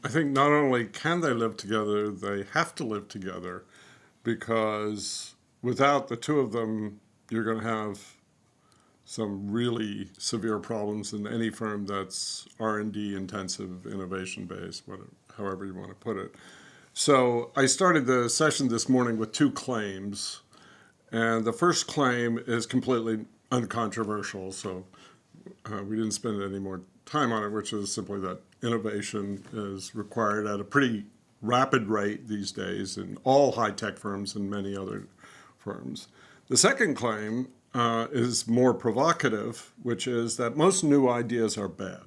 I think not only can they live together, they have to live together, because without the two of them, you're going to have some really severe problems in any firm that's R&D intensive, innovation based, whatever, however you want to put it. So I started the session this morning with two claims, and the first claim is completely uncontroversial, so we didn't spend any more time on it, which is simply that innovation is required at a pretty rapid rate these days in all high-tech firms and many other firms. The second claim is more provocative, which is that most new ideas are bad.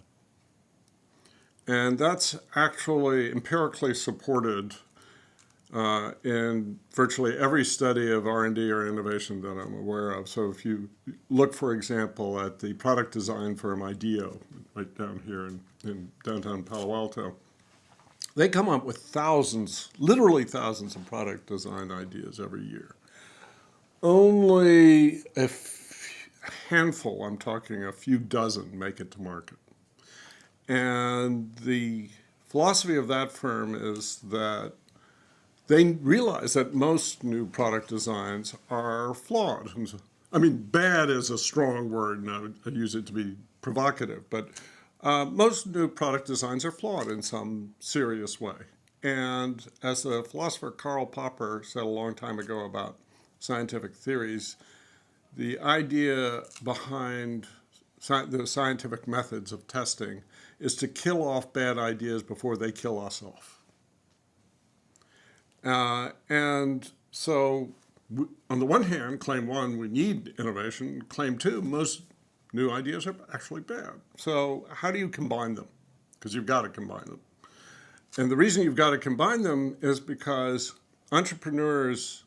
And that's actually empirically supported in virtually every study of R&D or innovation that I'm aware of. So if you look, for example, at the product design firm IDEO, right down here in downtown Palo Alto, they come up with thousands, literally thousands of product design ideas every year. Only a handful, I'm talking a few dozen, make it to market. And the philosophy of that firm is that they realize that most new product designs are flawed. I mean, bad is a strong word, and I use it to be provocative, but most new product designs are flawed in some serious way. And as the philosopher Karl Popper said a long time ago about scientific theories, the idea behind the scientific methods of testing is to kill off bad ideas before they kill us off. And so, on the one hand, claim one, we need innovation. Claim two, most new ideas are actually bad. So how do you combine them? Because you've got to combine them. And the reason you've got to combine them is because entrepreneurs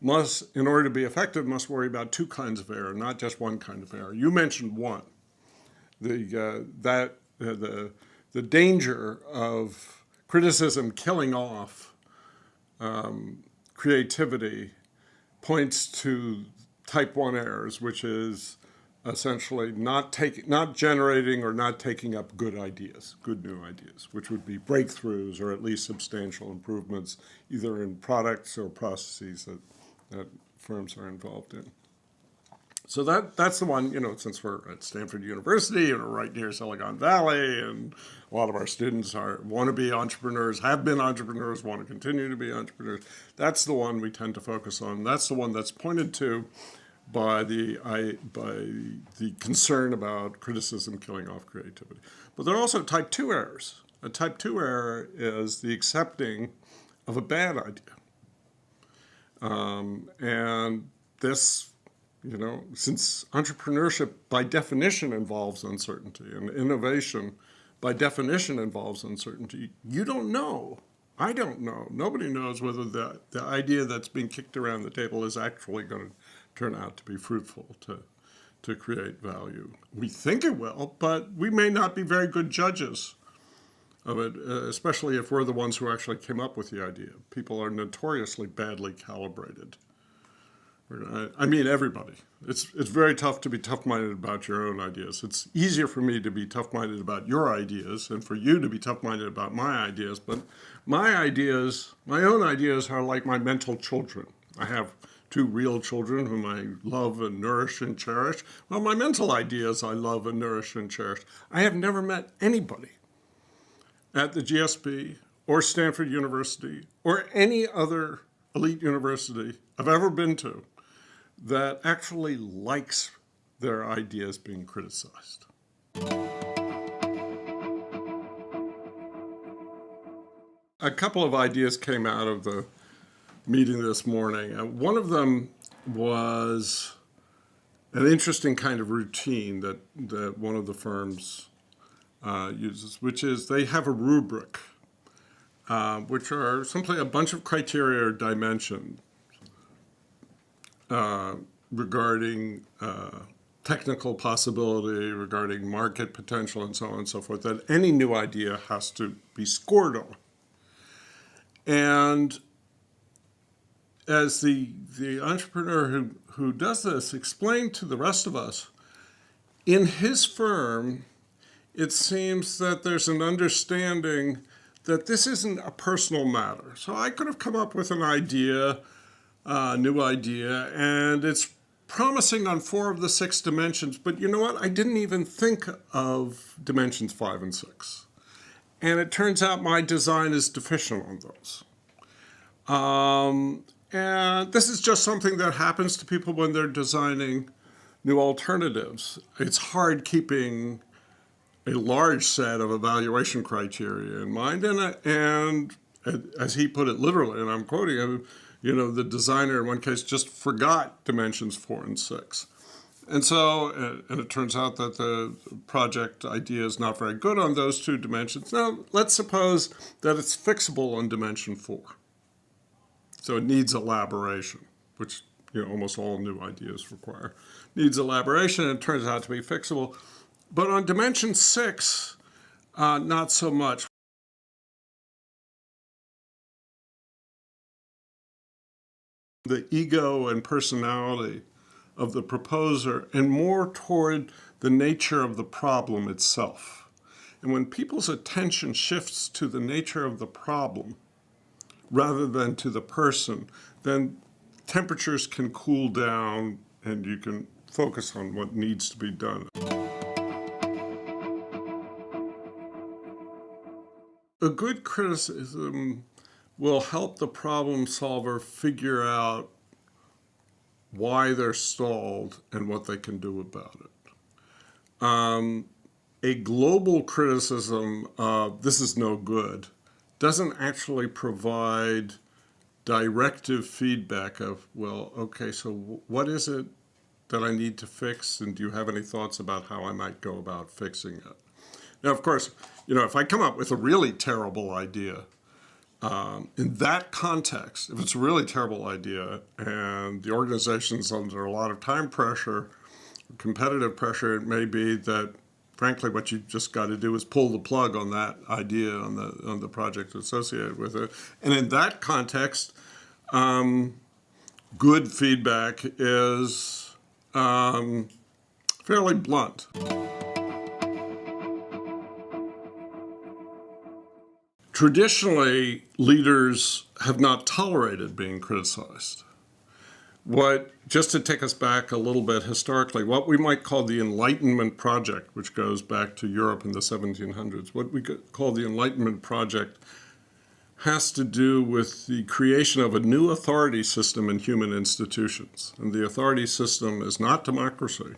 must, in order to be effective, must worry about two kinds of error, not just one kind of error. You mentioned one, the danger of criticism killing off creativity points to type 1 errors, which is essentially not generating or not taking up good ideas, good new ideas, which would be breakthroughs or at least substantial improvements, either in products or processes that firms are involved in. So that's the one, since we're at Stanford University and we're right near Silicon Valley, and a lot of our students want to be entrepreneurs, have been entrepreneurs, want to continue to be entrepreneurs. That's the one we tend to focus on. That's the one that's pointed to by the concern about criticism killing off creativity. But there are also type 2 errors. A type 2 error is the accepting of a bad idea. And this, since entrepreneurship by definition involves uncertainty, and innovation by definition involves uncertainty, you don't know. I don't know. Nobody knows whether the idea that's being kicked around the table is actually going to turn out to be fruitful, to create value. We think it will, but we may not be very good judges of it, especially if we're the ones who actually came up with the idea. People are notoriously badly calibrated. I mean, everybody. It's very tough to be tough-minded about your own ideas. It's easier for me to be tough-minded about your ideas and for you to be tough-minded about my ideas. But my own ideas are like my mental children. I have two real children whom I love and nourish and cherish. Well, my mental ideas I love and nourish and cherish. I have never met anybody at the GSB or Stanford University or any other elite university I've ever been to that actually likes their ideas being criticized. A couple of ideas came out of the meeting this morning. One of them was an interesting kind of routine that one of the firms uses, which is they have a rubric, which are simply a bunch of criteria or dimensions regarding technical possibility, regarding market potential, and so on and so forth, that any new idea has to be scored on. And as the entrepreneur who does this explained to the rest of us, in his firm, it seems that there's an understanding that this isn't a personal matter. So I could have come up with an idea, a new idea, and it's promising on 4 of the 6 dimensions, but you know what? I didn't even think of dimensions 5 and 6. And it turns out my design is deficient on those. And this is just something that happens to people when they're designing new alternatives. It's hard keeping a large set of evaluation criteria in mind. And as he put it literally, and I'm quoting him, the designer in one case just forgot dimensions 4 and 6. And so, and it turns out that the project idea is not very good on those 2 dimensions. Now, let's suppose that it's fixable on dimension 4. So it needs elaboration, which almost all new ideas require. Needs elaboration, and it turns out to be fixable. But on dimension 6, not so much. The ego and personality of the proposer, and more toward the nature of the problem itself. And when people's attention shifts to the nature of the problem rather than to the person, then temperatures can cool down and you can focus on what needs to be done. A good criticism will help the problem solver figure out why they're stalled and what they can do about it. A global criticism of this is no good doesn't actually provide directive feedback of, well, okay, so what is it that I need to fix, and do you have any thoughts about how I might go about fixing it? Now, of course, if I come up with a really terrible idea, in that context, if it's a really terrible idea and the organization's under a lot of time pressure, competitive pressure, it may be that, frankly, what you just got to do is pull the plug on that idea, on the project associated with it. And in that context, good feedback is fairly blunt. Traditionally, leaders have not tolerated being criticized. Just to take us back a little bit historically, what we might call the Enlightenment project, which goes back to Europe in the 1700s, what we call the Enlightenment project has to do with the creation of a new authority system in human institutions. And the authority system is not democracy.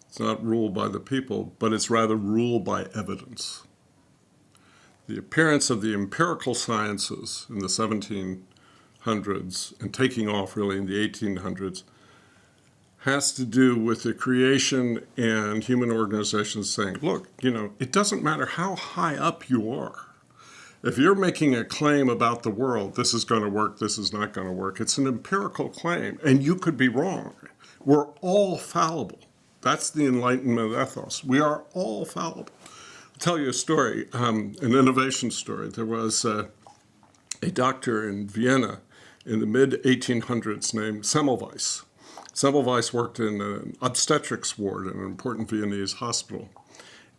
It's not ruled by the people, but it's rather ruled by evidence. The appearance of the empirical sciences in the 1700s and taking off really in the 1800s has to do with the creation and human organizations saying, look, it doesn't matter how high up you are. If you're making a claim about the world, this is going to work, this is not going to work, it's an empirical claim, and you could be wrong. We're all fallible. That's the Enlightenment ethos. We are all fallible. Tell you a story, an innovation story. There was a doctor in Vienna in the mid-1800s named Semmelweis. Semmelweis worked in an obstetrics ward in an important Viennese hospital.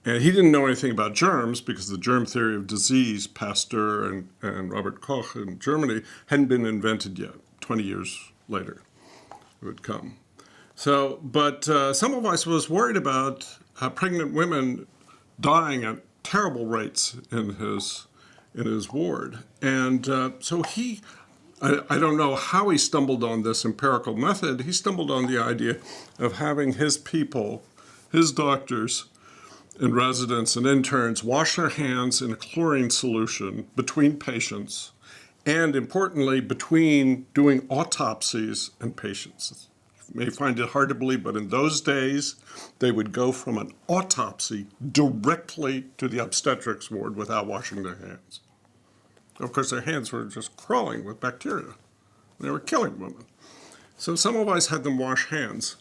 And he didn't know anything about germs because the germ theory of disease, Pasteur and Robert Koch in Germany, hadn't been invented yet. 20 years later, it would come. But Semmelweis was worried about pregnant women dying at terrible rates in his ward. And so I don't know how he stumbled on this empirical method. He stumbled on the idea of having his people, his doctors and residents and interns wash their hands in a chlorine solution between patients, and importantly, between doing autopsies and patients. You may find it hard to believe, but in those days, they would go from an autopsy directly to the obstetrics ward without washing their hands. Of course, their hands were just crawling with bacteria. They were killing women. So Semmelweis had them wash hands.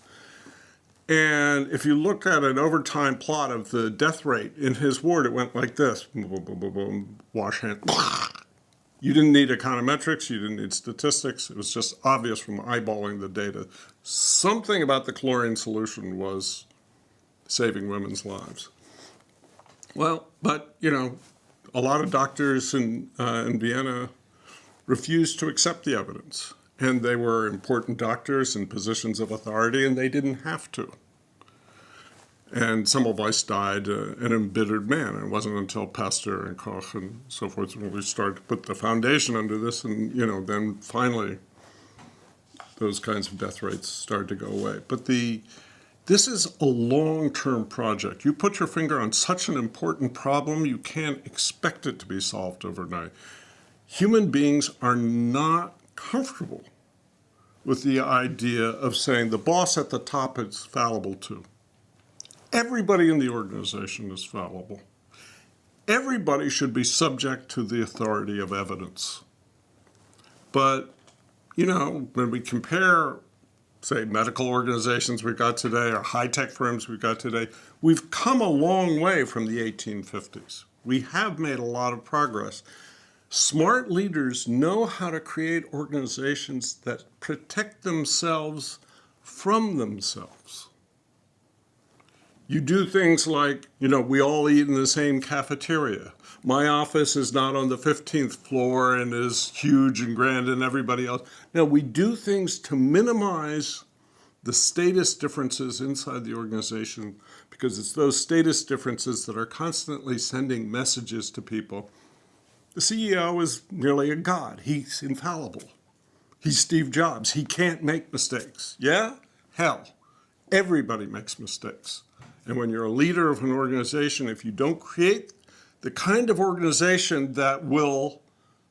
And if you look at an overtime plot of the death rate in his ward, it went like this. Boom, boom, boom, boom, boom, wash hands. You didn't need econometrics, you didn't need statistics. It was just obvious from eyeballing the data. Something about the chlorine solution was saving women's lives. Well, but, a lot of doctors in Vienna refused to accept the evidence. And they were important doctors in positions of authority, and they didn't have to. And Semmelweis died an embittered man. It wasn't until Pasteur and Koch and so forth when we started to put the foundation under this, and then finally those kinds of death rates started to go away. But this is a long-term project. You put your finger on such an important problem, you can't expect it to be solved overnight. Human beings are not comfortable with the idea of saying the boss at the top is fallible too. Everybody in the organization is fallible. Everybody should be subject to the authority of evidence. But, when we compare, say, medical organizations we've got today or high-tech firms we've got today, we've come a long way from the 1850s. We have made a lot of progress. Smart leaders know how to create organizations that protect themselves from themselves. You do things like, we all eat in the same cafeteria. My office is not on the 15th floor and is huge and grand and everybody else. No, we do things to minimize the status differences inside the organization because it's those status differences that are constantly sending messages to people. The CEO is merely a god. He's infallible. He's Steve Jobs. He can't make mistakes. Yeah? Hell, everybody makes mistakes. And when you're a leader of an organization, if you don't create the kind of organization that will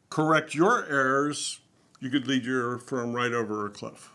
correct your errors, you could lead your firm right over a cliff.